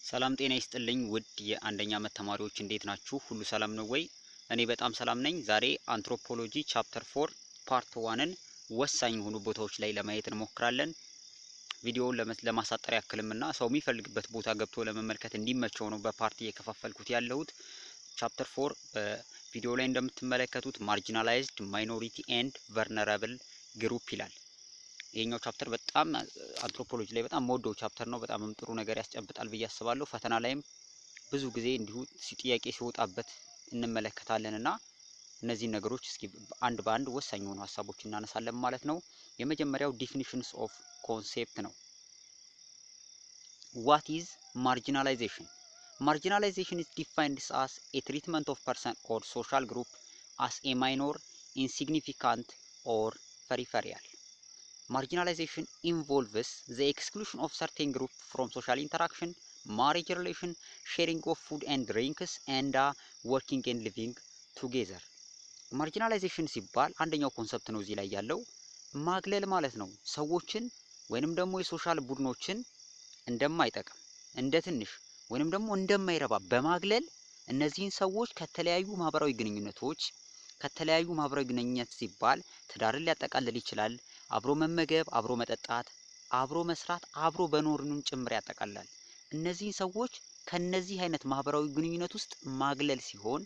ሰላም ጤና ይስጥልኝ ውድ የአንደኛ ዓመት ተማሪዎች እንዴት ናችሁ? ሁሉ ሰላም ነው ወይ? እኔ በጣም ሰላም ነኝ። ዛሬ አንትሮፖሎጂ ቻፕተር 4 ፓርት 1ን ወሳኝ የሆኑ ቦታዎች ላይ ለማየት እንሞክራለን። ቪዲዮውን ለማሳጠር ያክልምና ሰው የሚፈልግበት ቦታ ገብቶ ለመመልከት እንዲመቸው ነው በፓርት እየከፋፈልኩት ያለሁት። ቻፕተር 4 በቪዲዮ ላይ እንደምትመለከቱት ማርጂናላይዝድ ማይኖሪቲ ኤንድ ቨልነራብል ግሩፕ ይላል። ይሄኛው ቻፕተር በጣም አንትሮፖሎጂ ላይ በጣም ሞዶ ቻፕተር ነው። በጣም ጥሩ ነገር ያስጨብጣል ብዬ አስባለሁ። ፈተና ላይም ብዙ ጊዜ እንዲሁ ጥያቄ ሲወጣበት እንመለከታለንና እነዚህ ነገሮች እስኪ አንድ በአንድ ወሳኝ የሆኑ ሐሳቦች እናነሳለን ማለት ነው። የመጀመሪያው ዲፊኒሽንስ ኦፍ ኮንሴፕት ነው። what is marginalization? Marginalization is defined as a treatment of person or social group as a minor, insignificant or peripheral. Marginalization involves the exclusion of certain group from social interaction, marriage relation, sharing of food and drinks, and working and living together. ማርጂናላይዜሽን ሲባል አንደኛው ኮንሰፕት ነው እዚህ ላይ ያለው ማግለል ማለት ነው። ሰዎችን ወይንም ደግሞ የሶሻል ቡድኖችን እንደማይጠቅም እንደ ትንሽ ወይንም ደግሞ እንደማይረባ በማግለል እነዚህን ሰዎች ከተለያዩ ማህበራዊ ግንኙነቶች ከተለያዩ ማህበራዊ ግንኙነት ሲባል ትዳርን ሊያጠቃልል ይችላል። አብሮ መመገብ፣ አብሮ መጠጣት፣ አብሮ መስራት፣ አብሮ በኖርንም ጭምር ያጠቃልላል። እነዚህን ሰዎች ከነዚህ አይነት ማህበራዊ ግንኙነት ውስጥ ማግለል ሲሆን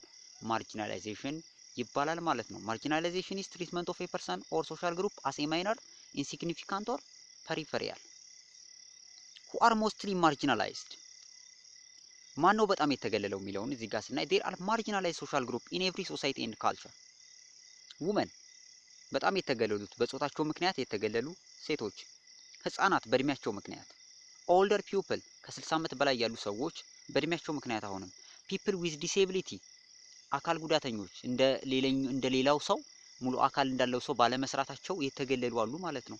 ማርጂናላይዜሽን ይባላል ማለት ነው። ማርጂናላይዜሽን is treatment of a person or social group as a minor, insignificant or peripheral. Who are mostly marginalized? ማን ነው በጣም የተገለለው የሚለውን እዚህ ጋር ስናይ there are marginalized social group in every society and culture. women በጣም የተገለሉት በጾታቸው ምክንያት የተገለሉ ሴቶች፣ ህፃናት በእድሜያቸው ምክንያት፣ older people ከ60 ዓመት በላይ ያሉ ሰዎች በእድሜያቸው ምክንያት፣ አሁንም people with disability አካል ጉዳተኞች እንደ ሌላው ሰው ሙሉ አካል እንዳለው ሰው ባለመስራታቸው የተገለሉ አሉ ማለት ነው።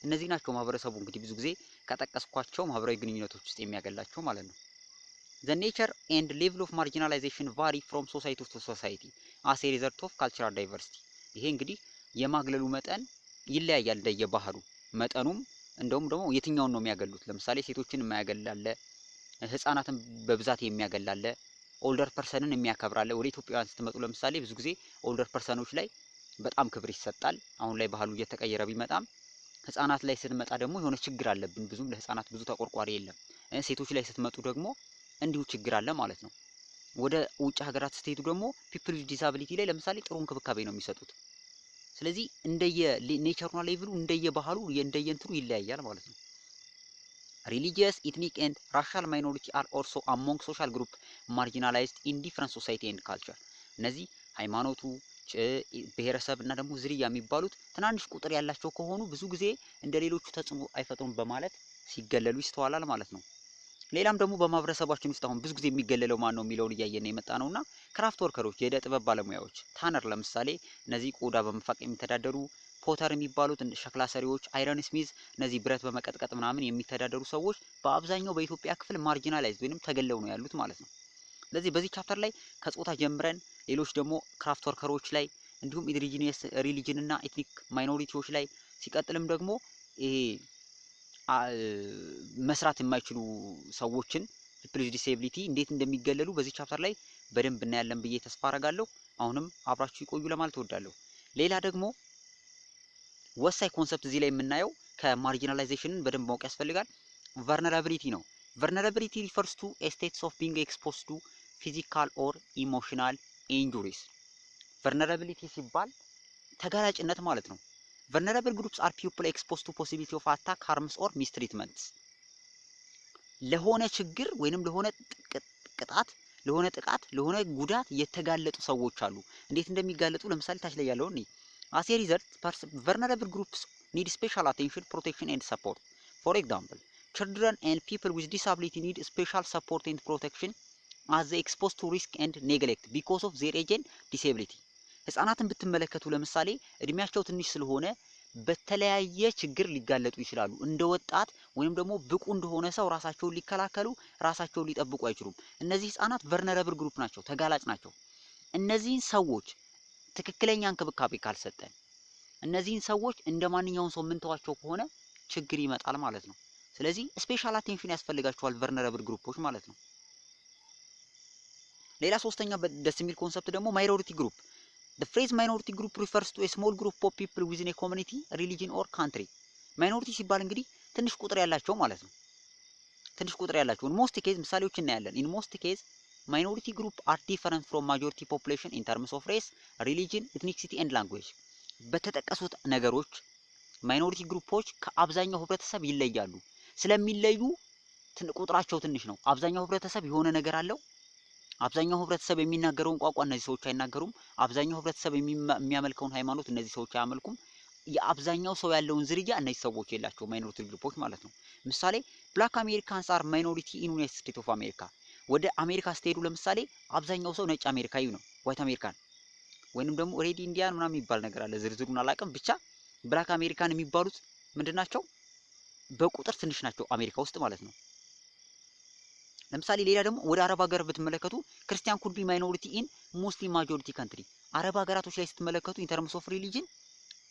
እነዚህ ናቸው ማህበረሰቡ እንግዲህ ብዙ ጊዜ ከጠቀስኳቸው ማህበራዊ ግንኙነቶች ውስጥ የሚያገላቸው ማለት ነው። The nature and level of marginalization vary from society to society as a result of cultural diversity. ይሄ እንግዲህ የማግለሉ መጠን ይለያያል እንደየባህሩ መጠኑም እንደውም ደግሞ የትኛውን ነው የሚያገሉት። ለምሳሌ ሴቶችን የማያገላለ፣ ህፃናትን በብዛት የሚያገላለ፣ ኦልደር ፐርሰንን የሚያከብራለ። ወደ ኢትዮጵያውያን ስትመጡ ለምሳሌ ብዙ ጊዜ ኦልደር ፐርሰኖች ላይ በጣም ክብር ይሰጣል። አሁን ላይ ባህሉ እየተቀየረ ቢመጣም ህፃናት ላይ ስንመጣ ደግሞ የሆነ ችግር አለብን። ብዙም ለህፃናት ብዙ ተቆርቋሪ የለም። ሴቶች ላይ ስትመጡ ደግሞ እንዲሁ ችግር አለ ማለት ነው። ወደ ውጭ ሀገራት ስትሄዱ ደግሞ ፒፕል ዊዝ ዲሳቢሊቲ ላይ ለምሳሌ ጥሩ እንክብካቤ ነው የሚሰጡት። ስለዚህ እንደየ ኔቸርና ሌቭሉ እንደየ ባህሉ እንደየንትኑ ይለያያል ማለት ነው። religious, ethnic and racial minority are also among social group marginalized in different society and culture. እነዚህ ሃይማኖቱ ብሔረሰብ እና ደግሞ ዝርያ የሚባሉት ትናንሽ ቁጥር ያላቸው ከሆኑ ብዙ ጊዜ እንደ ሌሎቹ ተጽዕኖ አይፈጥሩም በማለት ሲገለሉ ይስተዋላል ማለት ነው። ሌላም ደግሞ በማህበረሰባችን ውስጥ አሁን ብዙ ጊዜ የሚገለለው ማን ነው የሚለውን እያየን የመጣ ነውና ክራፍት ወርከሮች፣ የእደ ጥበብ ባለሙያዎች፣ ታነር ለምሳሌ እነዚህ ቆዳ በመፋቅ የሚተዳደሩ፣ ፖተር የሚባሉት ሸክላ ሰሪዎች፣ አይረን ስሚዝ እነዚህ ብረት በመቀጥቀጥ ምናምን የሚተዳደሩ ሰዎች በአብዛኛው በኢትዮጵያ ክፍል ማርጂናላይዝድ ወይንም ተገለው ነው ያሉት ማለት ነው። ስለዚህ በዚህ ቻፕተር ላይ ከጾታ ጀምረን ሌሎች ደግሞ ክራፍት ወርከሮች ላይ እንዲሁም ኢንዲጂነስ ሪሊጅን እና ኤትኒክ ማይኖሪቲዎች ላይ ሲቀጥልም ደግሞ ይሄ መስራት የማይችሉ ሰዎችን ፒፕል ዊዝ ዲሴቢሊቲ እንዴት እንደሚገለሉ በዚህ ቻፕተር ላይ በደንብ እናያለን ብዬ ተስፋ አደርጋለሁ። አሁንም አብራችሁ ይቆዩ ለማለት እወዳለሁ። ሌላ ደግሞ ወሳኝ ኮንሰፕት እዚህ ላይ የምናየው ከማርጂናላይዜሽንን በደንብ ማወቅ ያስፈልጋል። ቨልነራቢሊቲ ነው። ቨልነራቢሊቲ ሪፈርስ ቱ ስቴትስ ኦፍ ቢንግ ኤክስፖዝድ ቱ ፊዚካል ኦር ኢሞሽናል ኢንጁሪስ። ቨልነራቢሊቲ ሲባል ተጋላጭነት ማለት ነው። vulnerable groups are people exposed to possibility of attack, harms or mistreatments. ለሆነ ችግር ወይንም ለሆነ ቅጣት፣ ለሆነ ጥቃት፣ ለሆነ ጉዳት የተጋለጡ ሰዎች አሉ። እንዴት እንደሚጋለጡ ለምሳሌ ታች ላይ ያለውን ነው። as a result vulnerable groups need special attention, protection and support. For example, children and people with disability need special support and protection as they exposed to risk and neglect because of their age and disability. ህፃናትን ብትመለከቱ ለምሳሌ እድሜያቸው ትንሽ ስለሆነ በተለያየ ችግር ሊጋለጡ ይችላሉ። እንደ ወጣት ወይንም ደግሞ ብቁ እንደሆነ ሰው ራሳቸውን ሊከላከሉ ራሳቸውን ሊጠብቁ አይችሉም። እነዚህ ህፃናት ቨልነራብል ግሩፕ ናቸው፣ ተጋላጭ ናቸው። እነዚህን ሰዎች ትክክለኛ እንክብካቤ ካልሰጠን፣ እነዚህን ሰዎች እንደማንኛውም ሰው ምንተዋቸው ከሆነ ችግር ይመጣል ማለት ነው። ስለዚህ ስፔሻል አቴንሽን ያስፈልጋቸዋል ቨልነራብል ግሩፖች ማለት ነው። ሌላ ሶስተኛ ደስ የሚል ኮንሰፕት ደግሞ ማይኖሪቲ ግሩፕ። The phrase minority group refers to a small group of people within a community, religion or country. ማይኖሪቲ ሲባል እንግዲህ ትንሽ ቁጥር ያላቸው ማለት ነው። ትንሽ ቁጥር ያላቸው in most case ምሳሌዎች እናያለን። in most case minority group are different from majority population in terms of race, religion, ethnicity and language. በተጠቀሱት ነገሮች ማይኖሪቲ ግሩፖች ከአብዛኛው ህብረተሰብ ይለያሉ። ስለሚለዩ ቁጥራቸው ትንሽ ነው። አብዛኛው ህብረተሰብ የሆነ ነገር አለው። አብዛኛው ህብረተሰብ የሚናገረውን ቋንቋ እነዚህ ሰዎች አይናገሩም። አብዛኛው ህብረተሰብ የሚያመልከውን ሃይማኖት እነዚህ ሰዎች አያመልኩም። የአብዛኛው ሰው ያለውን ዝርያ እነዚህ ሰዎች የላቸው ማይኖሪቲ ግሩፖች ማለት ነው። ምሳሌ ብላክ አሜሪካንስ አር ማይኖሪቲ ኢን ዩናይትድ ስቴትስ ኦፍ አሜሪካ። ወደ አሜሪካ ስትሄዱ ለምሳሌ አብዛኛው ሰው ነጭ አሜሪካዊ ነው፣ ዋይት አሜሪካን ወይንም ደግሞ ሬድ ኢንዲያን ምናምን የሚባል ነገር አለ። ዝርዝሩን አላውቅም። ብቻ ብላክ አሜሪካን የሚባሉት ምንድናቸው? በቁጥር ትንሽ ናቸው አሜሪካ ውስጥ ማለት ነው። ለምሳሌ ሌላ ደግሞ ወደ አረብ ሀገር ብትመለከቱ ክርስቲያን ኩድ ቢ ማይኖሪቲ ኢን ሙስሊም ማጆሪቲ ካንትሪ። አረብ ሀገራቶች ላይ ስትመለከቱ ኢን ተርምስ ኦፍ ሪሊጅን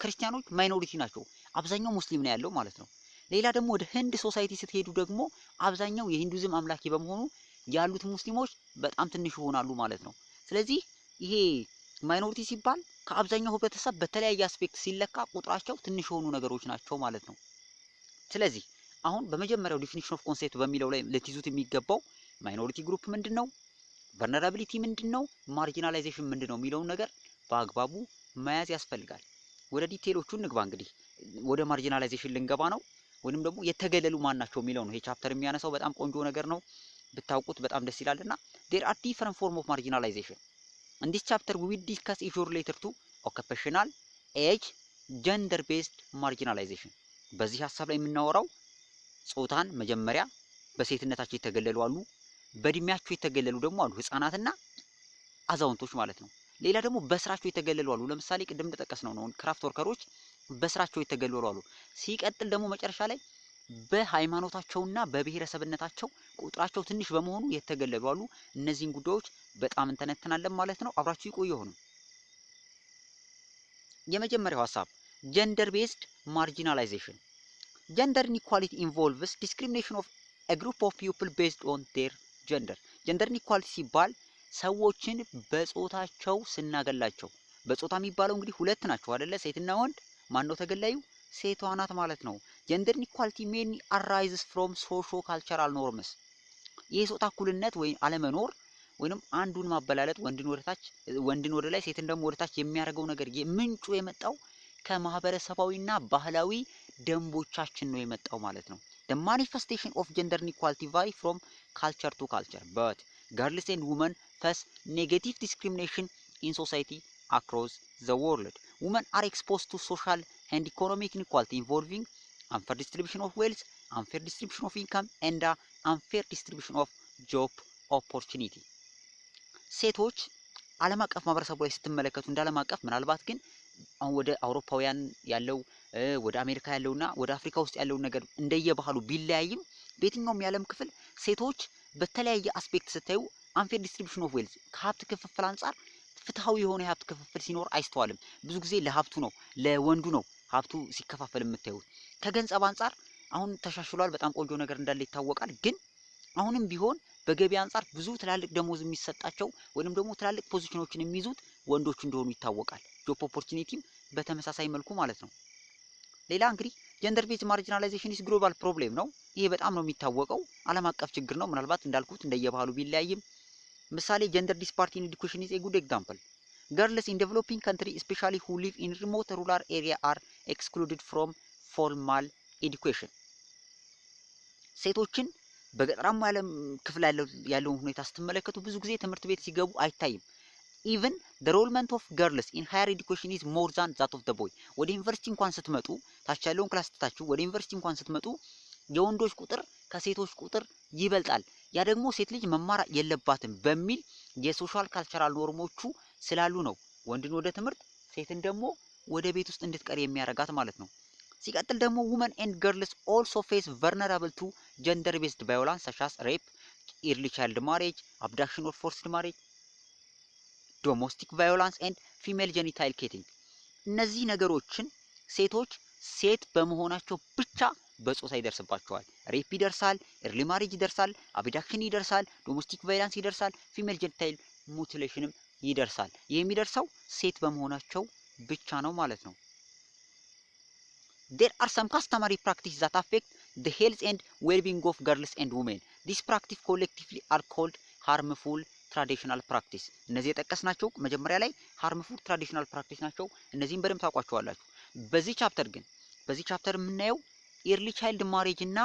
ክርስቲያኖች ማይኖሪቲ ናቸው፣ አብዛኛው ሙስሊም ነው ያለው ማለት ነው። ሌላ ደግሞ ወደ ህንድ ሶሳይቲ ስትሄዱ ደግሞ አብዛኛው የሂንዱይዝም አምላኪ በመሆኑ ያሉት ሙስሊሞች በጣም ትንሽ ይሆናሉ ማለት ነው። ስለዚህ ይሄ ማይኖሪቲ ሲባል ከአብዛኛው ህብረተሰብ በተለያየ አስፔክት ሲለካ ቁጥራቸው ትንሽ የሆኑ ነገሮች ናቸው ማለት ነው። ስለዚህ አሁን በመጀመሪያው ዲፊኒሽን ኦፍ ኮንሴፕት በሚለው ላይ ልትይዙት የሚገባው ማይኖሪቲ ግሩፕ ምንድነው፣ ቨልነራቢሊቲ ምንድነው፣ ማርጂናላይዜሽን ምንድነው የሚለውን ነገር በአግባቡ መያዝ ያስፈልጋል። ወደ ዲቴሎቹ እንግባ። እንግዲህ ወደ ማርጂናላይዜሽን ልንገባ ነው፣ ወይንም ደግሞ የተገለሉ ማን ናቸው የሚለው ነው ይሄ ቻፕተር የሚያነሳው። በጣም ቆንጆ ነገር ነው፣ ብታውቁት በጣም ደስ ይላልና there are different form of marginalization. In this chapter we will discuss issues related to occupational, age, gender based marginalization. በዚህ ሐሳብ ላይ የምናወራው ጾታን መጀመሪያ በሴትነታቸው የተገለሉ አሉ፣ በእድሜያቸው የተገለሉ ደግሞ አሉ፣ ህፃናትና አዛውንቶች ማለት ነው። ሌላ ደግሞ በስራቸው የተገለሉ አሉ። ለምሳሌ ቅድም እንደጠቀስነው ነው ክራፍት ወርከሮች በስራቸው የተገለሉ አሉ። ሲቀጥል ደግሞ መጨረሻ ላይ በሃይማኖታቸውና በብሔረሰብነታቸው ቁጥራቸው ትንሽ በመሆኑ የተገለሉ አሉ። እነዚህን ጉዳዮች በጣም እንተነተናለን ማለት ነው። አብራችሁ ይቆዩ። ይሁን የመጀመሪያው ሐሳብ ጀንደር ቤዝድ ማርጂናላይዜሽን። Gender inequality involves discrimination of a group of people based on their gender. Gender inequality ሲባል ሰዎችን በጾታቸው ስናገላቸው፣ በጾታ የሚባለው እንግዲህ ሁለት ናቸው አይደለ? ሴትና ወንድ። ማን ነው ተገላዩ? ሴቷ ናት ማለት ነው። Gender inequality mainly arises from socio-cultural norms. ይህ ጾታ እኩልነት ወይም አለመኖር ወይንም አንዱን ማበላለጥ ወንድን ወደ ላይ ሴትን ደግሞ ወደ ታች የሚያደርገው ነገር ምንጩ የመጣው ከማህበረሰባዊና ባህላዊ ደንቦቻችን ነው የመጣው ማለት ነው። The manifestation of gender inequality vary from culture to culture, but girls and women face negative discrimination in society across the world. Women are exposed to social and economic inequality involving unfair distribution of wealth, unfair distribution of income, and unfair distribution of job opportunity. ሴቶች ዓለም አቀፍ ማህበረሰቡ ላይ ስትመለከቱ እንደ ዓለም አቀፍ ምናልባት ግን አሁን ወደ አውሮፓውያን ያለው ወደ አሜሪካ ያለውና ወደ አፍሪካ ውስጥ ያለው ነገር እንደየባህሉ ቢለያይም በየትኛውም የዓለም ክፍል ሴቶች በተለያየ አስፔክት ስታዩ አንፌር ዲስትሪቢዩሽን ኦፍ ዌልዝ ከሀብት ክፍፍል አንፃር ፍትሃዊ የሆነ የሀብት ክፍፍል ሲኖር አይስተዋልም። ብዙ ጊዜ ለሀብቱ ነው ለወንዱ ነው ሀብቱ ሲከፋፈል የምታዩት። ከገንዘብ አንፃር አሁን ተሻሽሏል፣ በጣም ቆንጆ ነገር እንዳለ ይታወቃል። ግን አሁንም ቢሆን በገበያ አንፃር ብዙ ትላልቅ ደሞዝ የሚሰጣቸው ወይንም ደግሞ ትላልቅ ፖዚሽኖችን የሚይዙት ወንዶች እንደሆኑ ይታወቃል። ጆብ ኦፖርቹኒቲም በተመሳሳይ መልኩ ማለት ነው። ሌላ እንግዲህ ጀንደር ቤዝ ማርጂናላይዜሽን ኢስ ግሎባል ፕሮብሌም ነው። ይሄ በጣም ነው የሚታወቀው፣ ዓለም አቀፍ ችግር ነው። ምናልባት እንዳልኩት እንደየባህሉ ቢለያይም ምሳሌ ጀንደር ዲስፓሪቲ ኢን ኤዱኬሽን ኢዝ ኤ ጉድ ኤግዛምፕል። ገርልስ ኢን ዴቨሎፒንግ ካንትሪ ስፔሻሊ ሁ ሊቭ ኢን ሪሞት ሩራል ኤሪያ አር ኤክስክሉድድ ፍሮም ፎርማል ኤዱኬሽን። ሴቶችን በገጠራማ ዓለም ክፍል ያለውን ሁኔታ ስትመለከቱ ብዙ ጊዜ ትምህርት ቤት ሲገቡ አይታይም። even the enrollment of girls in higher education is more than that of the boy. ወደ ዩኒቨርሲቲ እንኳን ስትመጡ ታች ያለውን ክላስ ትታችሁ ወደ ዩኒቨርሲቲ እንኳን ስትመጡ የወንዶች ቁጥር ከሴቶች ቁጥር ይበልጣል። ያ ደግሞ ሴት ልጅ መማር የለባትም በሚል የሶሻል ካልቸራል ኖርሞቹ ስላሉ ነው ወንድን ወደ ትምህርት ሴትን ደግሞ ወደ ቤት ውስጥ እንድትቀር የሚያረጋት ማለት ነው። ሲቀጥል ደግሞ women and girls also face vulnerable to gender based violence such as rape, early child marriage, abduction or forced marriage, ዶሜስቲክ ቫዮላንስ ኤንድ ፊሜል ጄኒታል ኬቲንግ። እነዚህ ነገሮችን ሴቶች ሴት በመሆናቸው ብቻ በጾታ ይደርስባቸዋል። ሬፕ ይደርሳል፣ ኤርሊ ማሬጅ ይደርሳል፣ አብዳክሽን ይደርሳል፣ ዶሜስቲክ ቫይለንስ ይደርሳል፣ ፊሜል ጀኒታይል ሙቲሌሽንም ይደርሳል። ይህ የሚደርሰው ሴት በመሆናቸው ብቻ ነው ማለት ነው። There are some customary practices that affect the health and well-being of girls and women. These practices collectively are called harmful traditional practice. እነዚህ የጠቀስናቸው መጀመሪያ ላይ harmful traditional practice ናቸው። እነዚህን በደንብ ታውቋቸዋላችሁ። በዚህ ቻፕተር የምናየው early child marriage እና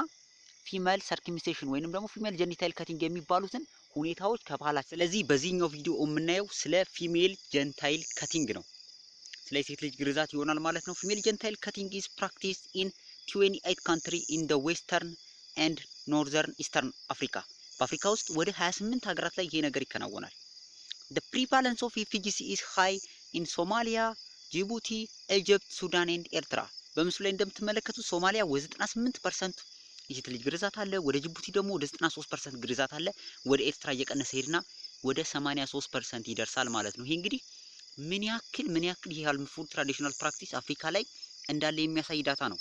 female circumcision ወይንም ደግሞ female genital cutting የሚባሉትን ሁኔታዎች ከባህላችን። ስለዚህ በዚህኛው ቪዲዮ የምናየው ስለ female genital cutting ነው። ስለ ሴት ልጅ ግርዛት ይሆናል ማለት ነው። ፊሜል ጀኒታይል ካቲንግ ኢዝ ፕራክቲስድ ኢን 28 ካንትሪ ኢን ዘ ዌስተርን ኤንድ ኖርዘርን ኢስተርን አፍሪካ። በአፍሪካ ውስጥ ወደ 28 ሀገራት ላይ ይሄ ነገር ይከናወናል። the prevalence of FGC is high in ሶማሊያ፣ ጅቡቲ፣ ኢጅፕት፣ ሱዳን ኤንድ ኤርትራ። በምስሉ ላይ እንደምትመለከቱት ሶማሊያ ወደ 98% የሴት ልጅ ግርዛት አለ። ወደ ጅቡቲ ደግሞ ወደ 93% ግርዛት አለ። ወደ ኤርትራ እየቀነሰ ሄድና ወደ 83% ይደርሳል ማለት ነው። ይሄ እንግዲህ ምን ያክል ይሄ harmful traditional practice አፍሪካ ላይ እንዳለ የሚያሳይ ዳታ ነው።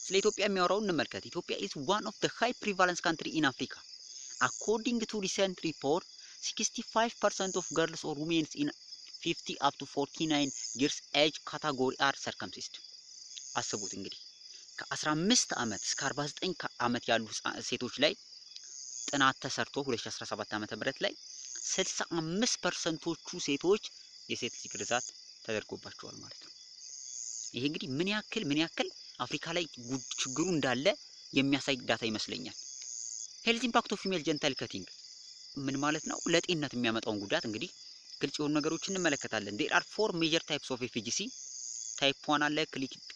ስለ ኢትዮጵያ የሚያወራው እንመልከት። ኢትዮጵያ is one of the high prevalence country in Africa. According to recent report, 65% of girls or women in 50 up to 49 years age category are circumcised. አስቡት እንግዲህ ከ15 ዓመት እስከ 49 ዓመት ያሉ ሴቶች ላይ ጥናት ተሰርቶ 2017 ዓመተ ምህረት ላይ 65%ዎቹ ሴቶች የሴት ልጅ ግርዛት ተደርጎባቸዋል ማለት ነው። ይሄ እንግዲህ ምን ያክል አፍሪካ ላይ ችግሩ እንዳለ የሚያሳይ ዳታ ይመስለኛል። ሄልዝ ኢምፓክት ኦፍ ፊሜል ጀኒታል ካቲንግ ምን ማለት ነው? ለጤንነት የሚያመጣውን ጉዳት እንግዲህ ግልጽ የሆኑ ነገሮችን እንመለከታለን። there are 4 major types of FGC. ታይፕ 1 አለ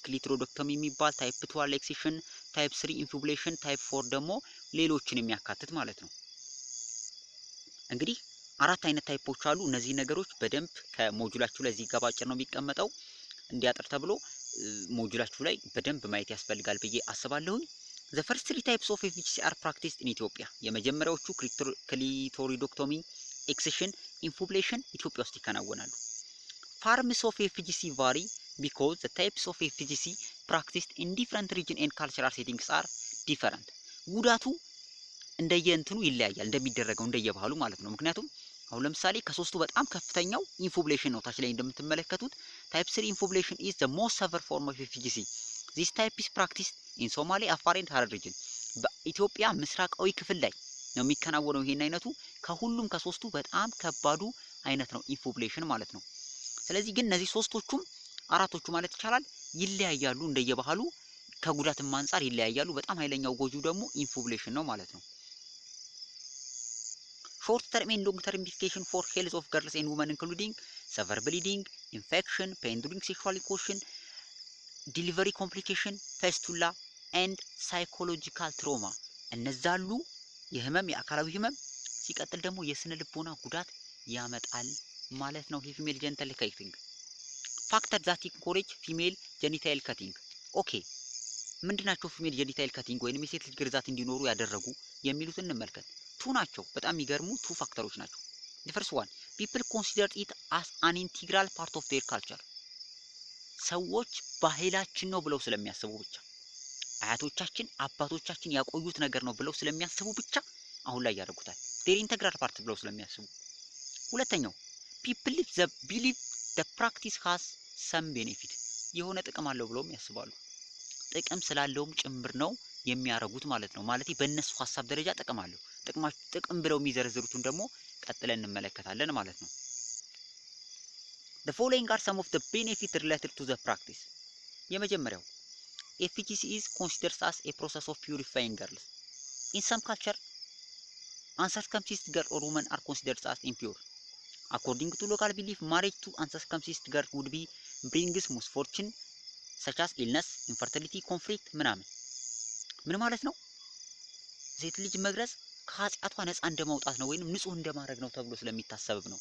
ክሊቶሮዶክቶሚ የሚባል፣ ታይፕ 2 አለ ኤክሲሽን፣ ታይፕ 3 ኢንፊቡሌሽን፣ ታይፕ 4 ደግሞ ሌሎችን የሚያካትት ማለት ነው። እንግዲህ 4 አይነት ታይፖች አሉ። እነዚህ ነገሮች በደንብ ከሞጁላችሁ ላይ እዚህ ጋር ባጭር ነው የሚቀመጠው እንዲያጥር ተብሎ ሞጁላችሁ ላይ በደንብ ማየት ያስፈልጋል ብዬ አስባለሁ። the first 3 types of FGC are practiced in Ethiopia. የመጀመሪያዎቹ ክሊቶሪዶክቶሚ፣ ኤክሲሽን፣ ኢንፊቡሌሽን ኢትዮጵያ ውስጥ ይከናወናሉ። forms of FGC vary because the types of FGC practiced in different region and cultural settings are different. ጉዳቱ እንደየእንትኑ ይለያያል፣ እንደሚደረገው እንደየባህሉ ማለት ነው። ምክንያቱም አሁን ለምሳሌ ከሶስቱ በጣም ከፍተኛው ኢንፊቡሌሽን ነው። ታች ላይ እንደምትመለከቱት ታይፕ 3 ኢንፊቡሌሽን is the most severe form of FGC. this type is practiced in Somali, Afar and Harar region. በኢትዮጵያ ምስራቃዊ ክፍል ላይ ነው የሚከናወነው ይሄን አይነቱ። ከሁሉም ከሶስቱ በጣም ከባዱ አይነት ነው ኢንፊቡሌሽን ማለት ነው። ስለዚህ ግን እነዚህ ሶስቶቹም አራቶቹ ማለት ይቻላል ይለያያሉ እንደየባህሉ፣ ከጉዳትም አንፃር ይለያያሉ። በጣም ኃይለኛው ጎጁ ደግሞ ኢንፊቡሌሽን ነው ማለት ነው። short term and long term implication for health of girls and women including severe bleeding, infection, pain during sexual intercourse, delivery complication, fistula and psychological trauma. እነዛሉ የህመም የአካላዊ ህመም ሲቀጥል ደግሞ የስነ ልቦና ጉዳት ያመጣል ማለት ነው። ፊሜል ጀኒታል ካቲንግ ፋክተር ዛት ኢንኮሬጅ ፊሜል ጀኒታል ካቲንግ። ኦኬ ምንድናቸው ፊሜል ጀኒታል ካቲንግ ወይንም የሴት ልጅ ግርዛት እንዲኖሩ ያደረጉ የሚሉትን እንመልከት። ቱ ናቸው። በጣም የሚገርሙ ቱ ፋክተሮች ናቸው። the first one, people consider it as an integral part of their culture. ሰዎች ባህላችን ነው ብለው ስለሚያስቡ ብቻ፣ አያቶቻችን አባቶቻችን ያቆዩት ነገር ነው ብለው ስለሚያስቡ ብቻ አሁን ላይ ያደርጉታል። their integral part ብለው ስለሚያስቡ። ሁለተኛው people believe the practice has some benefit. የሆነ ጥቅም አለው ብለውም ያስባሉ። ጥቅም ስላለውም ጭምር ነው የሚያረጉት ማለት ነው። ማለት በእነሱ ሐሳብ ደረጃ ጥቅም አለው። ጥቅም ብለው የሚዘረዝሩትን ደግሞ ቀጥለን እንመለከታለን ማለት ነው። the following are some of the benefits related to the practice. የመጀመሪያው FGC is considered as a process of purifying girls. in some culture, uncircumcised girl or women are considered as impure. according to local belief, marriage to uncircumcised girl would be brings misfortune such as illness, infertility, conflict ምናምን። ምን ማለት ነው? ሴት ልጅ መግረዝ ከኃጢአቷ ነፃ እንደማውጣት ነው ወይንም ንጹህ እንደማድረግ ነው ተብሎ ስለሚታሰብ ነው።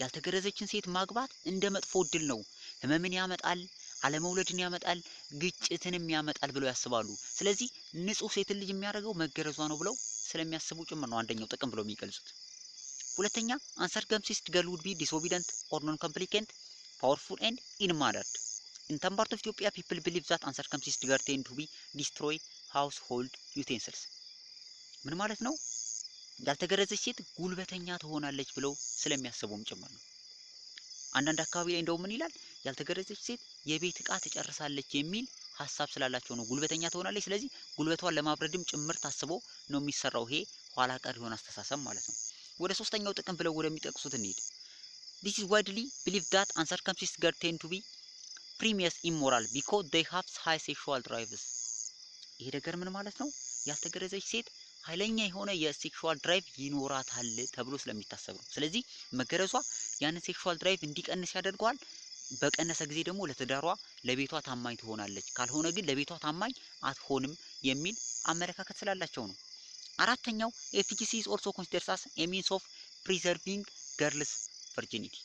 ያልተገረዘችን ሴት ማግባት እንደ መጥፎ እድል ነው፣ ህመምን ያመጣል፣ አለመውለድን ያመጣል፣ ግጭትንም ያመጣል ብለው ያስባሉ። ስለዚህ ንጹህ ሴት ልጅ የሚያደርገው መገረዟ ነው ብለው ስለሚያስቡ ጭምር ነው አንደኛው ጥቅም ብለው የሚገልጹት። ሁለተኛ uncircumcised girl would be disobedient or non-compliant, powerful and ill-mannered. in some part of Ethiopia, people believe that uncircumcised girls tend to be destroy household utensils ምን ማለት ነው? ያልተገረዘች ሴት ጉልበተኛ ትሆናለች ብለው ስለሚያስቡም ጭምር ነው። አንዳንድ አካባቢ ላይ እንደው ምን ይላል? ያልተገረዘች ሴት የቤት ዕቃ ትጨርሳለች የሚል ሐሳብ ስላላቸው ነው ጉልበተኛ ትሆናለች። ስለዚህ ጉልበቷን ለማብረድም ጭምር ታስቦ ነው የሚሰራው። ይሄ ኋላ ቀር የሆነ አስተሳሰብ ማለት ነው። ወደ ሶስተኛው ጥቅም ብለው ወደሚጠቅሱት እንሂድ። This is widely believed that uncircumcised girls tend to be previous immoral because they have high sexual drives. ይሄ ነገር ምን ማለት ነው? ያልተገረዘች ሴት ኃይለኛ የሆነ የሴክሹዋል ድራይቭ ይኖራታል ተብሎ ስለሚታሰብ ነው። ስለዚህ መገረዟ ያንን ሴክሹዋል ድራይቭ እንዲቀንስ ያደርገዋል። በቀነሰ ጊዜ ደግሞ ለትዳሯ ለቤቷ ታማኝ ትሆናለች፣ ካልሆነ ግን ለቤቷ ታማኝ አትሆንም የሚል አመለካከት ስላላቸው ነው። አራተኛው ኤፍጂሲ is also considered as a means of preserving girls virginity።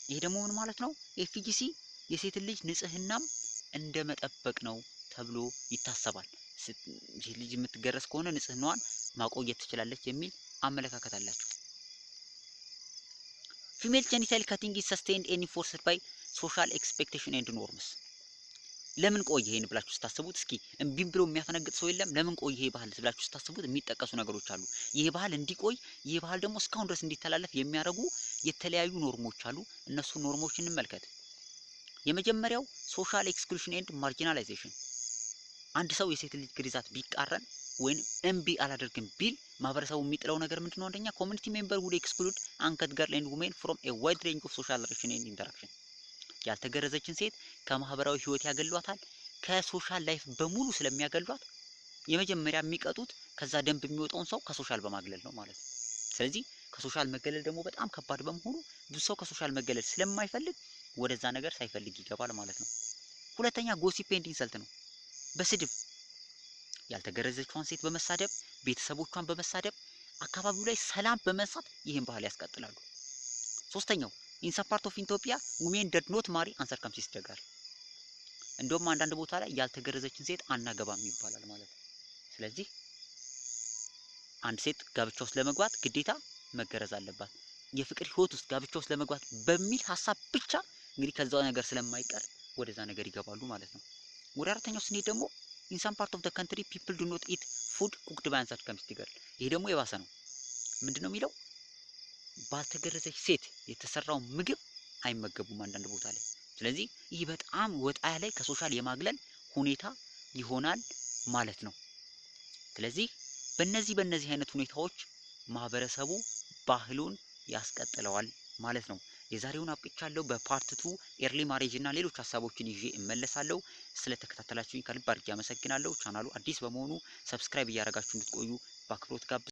ይሄ ደግሞ ምን ማለት ነው? ኤፍጂሲ የሴት ልጅ ንጽህናም እንደ መጠበቅ ነው ተብሎ ይታሰባል። ሴት ልጅ የምትገረዝ ከሆነ ንጽህናዋን ማቆየት ትችላለች የሚል አመለካከት አላቸው። Female genital cutting is sustained and enforced by social expectation and norms። ለምን ቆየ ይሄን ብላችሁ ስታስቡት እስኪ እምቢም ብሎ የሚያፈነግጥ ሰው የለም። ለምን ቆየ ይሄ ባህል ብላችሁ ስታስቡት የሚጠቀሱ ነገሮች አሉ። ይሄ ባህል እንዲቆይ ይሄ ባህል ደግሞ እስካሁን ድረስ እንዲተላለፍ የሚያደርጉ የተለያዩ ኖርሞች አሉ። እነሱ ኖርሞች እንመልከት። የመጀመሪያው ሶሻል ኤክስክሉዥን ኤንድ ማርጂናላይዜሽን። አንድ ሰው የሴት ልጅ ግርዛት ቢቃረን ወይም እምቢ አላደርግም ቢል ማህበረሰቡ የሚጥለው ነገር ምንድነው? አንደኛ ኮሚኒቲ ሜምበር ውድ ኤክስክሉድ አንከት ገርል ኤንድ ውሜን ፍሮም ኤ ዋይድ ሬንጅ ኦፍ ሶሻል ሪሌሽን ኤንድ ኢንተራክሽን። ያልተገረዘችን ሴት ከማህበራዊ ህይወት ያገሏታል፣ ከሶሻል ላይፍ በሙሉ ስለሚያገሏት የመጀመሪያ የሚቀጡት ከዛ ደንብ የሚወጣውን ሰው ከሶሻል በማግለል ነው ማለት ነው። ስለዚህ ከሶሻል መገለል ደግሞ በጣም ከባድ በመሆኑ ብዙ ሰው ከሶሻል መገለል ስለማይፈልግ ወደዛ ነገር ሳይፈልግ ይገባል ማለት ነው። ሁለተኛ ጎሲፕ ኤንድ ኢንሰልት ነው። በስድብ ያልተገረዘችዋን ሴት በመሳደብ ቤተሰቦቿን በመሳደብ አካባቢው ላይ ሰላም በመንሳት ይህን ባህል ያስቀጥላሉ። ሶስተኛው in some part of Ethiopia women did not marry uncircumcised girls። እንደውም አንዳንድ ቦታ ላይ ያልተገረዘችን ሴት አናገባም ይባላል ማለት ነው። ስለዚህ አንድ ሴት ጋብቻ ውስጥ ለመግባት ግዴታ መገረዝ አለባት። የፍቅር ህይወት ውስጥ ጋብቻ ውስጥ ለመግባት በሚል ሐሳብ ብቻ እንግዲህ ከዛው ነገር ስለማይቀር ወደዛ ነገር ይገባሉ ማለት ነው። ወደ አራተኛው ስንሄድ ደግሞ in some part of the country people do not eat food cooked by uncircumcised girls። ይሄ ደግሞ የባሰ ነው። ምንድነው የሚለው? ባልተገረዘች ሴት የተሰራው ምግብ አይመገቡም አንዳንድ ቦታ ላይ። ስለዚህ ይህ በጣም ወጣ ያለ ከሶሻል የማግለል ሁኔታ ይሆናል ማለት ነው። ስለዚህ በእነዚህ አይነት ሁኔታዎች ማህበረሰቡ ባህሉን ያስቀጥለዋል ማለት ነው። የዛሬውን አብቅቻለሁ። በፓርት 2 ኤርሊ ማሬጅ እና ሌሎች ሐሳቦችን ይዤ እመለሳለሁ። ስለተከታተላችሁኝ ከልብ አድርጌ አመሰግናለሁ። ቻናሉ አዲስ በመሆኑ ሰብስክራይብ እያደረጋችሁ እንድትቆዩ በአክብሮት ጋብዛለሁ።